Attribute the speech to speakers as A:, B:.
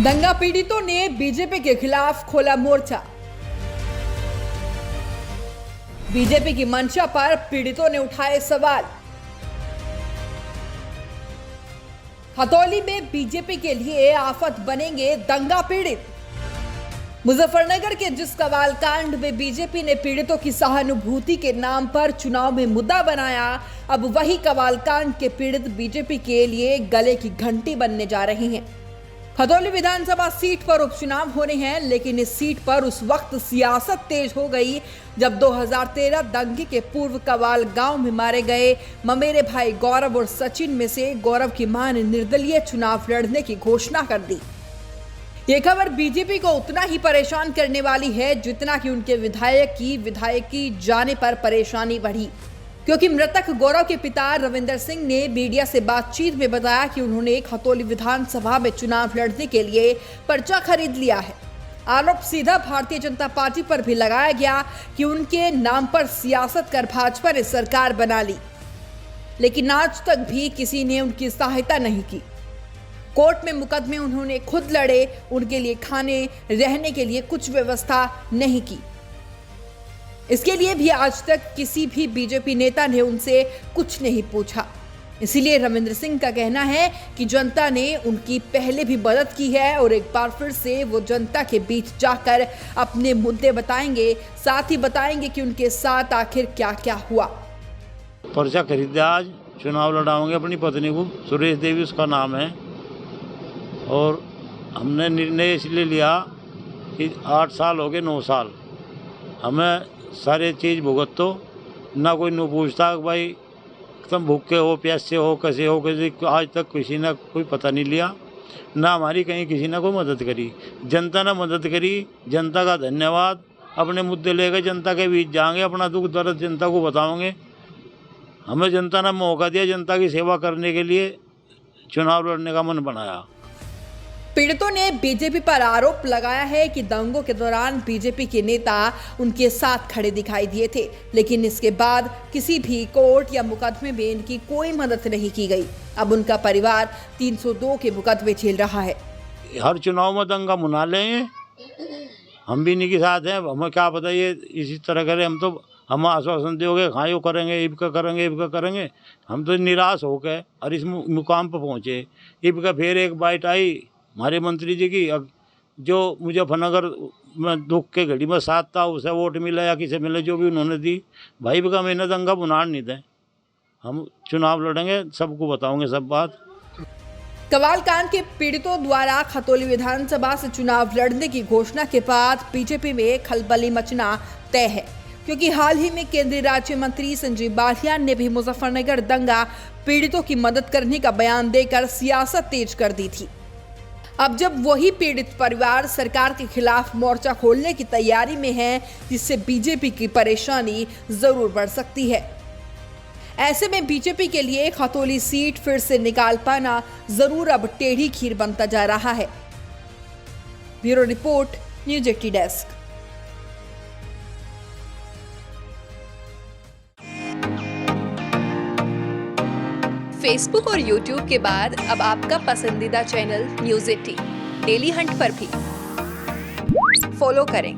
A: दंगा पीड़ितों ने बीजेपी के खिलाफ खोला मोर्चा। बीजेपी की मंशा पर पीड़ितों ने उठाए सवाल। हथौली में बीजेपी के लिए आफत बनेंगे दंगा पीड़ित। मुजफ्फरनगर के जिस कवाल कांड में बीजेपी ने पीड़ितों की सहानुभूति के नाम पर चुनाव में मुद्दा बनाया, अब वही कवाल कांड के पीड़ित बीजेपी के लिए गले की घंटी बनने जा रहे हैं। हथौली विधानसभा सीट पर उपचुनाव होने हैं, लेकिन इस सीट पर उस वक्त सियासत तेज हो गई जब 2013 दंगे के पूर्व कवाल गांव में मारे गए ममेरे भाई गौरव और सचिन में से गौरव की मां ने निर्दलीय चुनाव लड़ने की घोषणा कर दी। ये खबर बीजेपी को उतना ही परेशान करने वाली है जितना कि उनके विधायक की विधायकी जाने पर परेशानी बढ़ी, क्योंकि मृतक गौरव के पिता रविंदर सिंह ने मीडिया से बातचीत में बताया कि उन्होंने खतौली विधानसभा में चुनाव लड़ने के लिए पर्चा खरीद लिया है। आरोप सीधा भारतीय जनता पार्टी पर भी लगाया गया कि उनके नाम पर सियासत कर भाजपा ने सरकार बना ली, लेकिन आज तक भी किसी ने उनकी सहायता नहीं की। कोर्ट में मुकदमे उन्होंने खुद लड़े, उनके लिए खाने रहने के लिए कुछ व्यवस्था नहीं की। इसके लिए भी आज तक किसी भी बीजेपी नेता ने उनसे कुछ नहीं पूछा। इसीलिए रविंद्र सिंह का कहना है कि जनता ने उनकी पहले भी मदद की है और एक बार फिर से वो जनता के बीच जाकर अपने मुद्दे बताएंगे, साथ ही बताएंगे कि उनके साथ आखिर क्या क्या हुआ।
B: पर्चा खरीदा, आज चुनाव लड़ाऊंगे अपनी पत्नी को, सुरेश देवी उसका नाम है, और हमने निर्णय इसलिए लिया कि 8 साल हो गए, 9 साल हमें सारे चीज़ भुगत, तो ना कोई न पूछता भाई तुम भूखे हो, प्यासे हो, कैसे हो, कैसे। आज तक किसी ने कोई पता नहीं लिया, ना हमारी कहीं किसी ने कोई मदद करी। जनता ने मदद करी, जनता का धन्यवाद। अपने मुद्दे लेकर जनता के बीच जाएंगे, अपना दुख दर्द जनता को बताओगे। हमें जनता ने मौका दिया, जनता की सेवा करने के लिए चुनाव लड़ने का मन बनाया।
A: पीड़ितों ने बीजेपी पर आरोप लगाया है कि दंगों के दौरान बीजेपी के नेता उनके साथ खड़े दिखाई दिए थे, लेकिन इसके बाद किसी भी कोर्ट या मुकदमे में इनकी कोई मदद नहीं की गई। अब उनका परिवार 302 के मुकदमे झेल रहा है।
B: हर चुनाव में दंगा मुना लेंगे, हम भी इन्हीं के साथ हैं। हमें क्या पता ये इसी तरह करें, हम आश्वासन दोगे हाँ यो करेंगे, इबका करेंगे, इबका करेंगे। हम तो निराश हो गए और इस मुकाम पर पहुँचे। इबका फिर एक बाइट आई हमारे मंत्री जी की, जो मुजफ्फरनगर में दुख के घड़ी में साथ था, उसे वोट मिला या किसे मिले, जो भी उन्होंने दी, भाई का मैंने दंगा बुनार नहीं दें। हम चुनाव लड़ेंगे, सबको बताओगे सब बात।
A: कवाल कांड के पीड़ितों द्वारा खतौली विधानसभा से चुनाव लड़ने की घोषणा के बाद बीजेपी में खलबली मचना तय है, क्योंकि हाल ही में केंद्रीय राज्य मंत्री संजीव बालियान ने भी मुजफ्फरनगर दंगा पीड़ितों की मदद करने का बयान देकर सियासत तेज कर दी थी। अब जब वही पीड़ित परिवार सरकार के खिलाफ मोर्चा खोलने की तैयारी में है, जिससे बीजेपी की परेशानी जरूर बढ़ सकती है। ऐसे में बीजेपी के लिए खतौली सीट फिर से निकाल पाना जरूर अब टेढ़ी खीर बनता जा रहा है। Bureau report, news 80 desk.
C: Facebook और यूट्यूब के बाद अब आपका पसंदीदा चैनल न्यूज 80 डेली हंट पर भी फॉलो करें।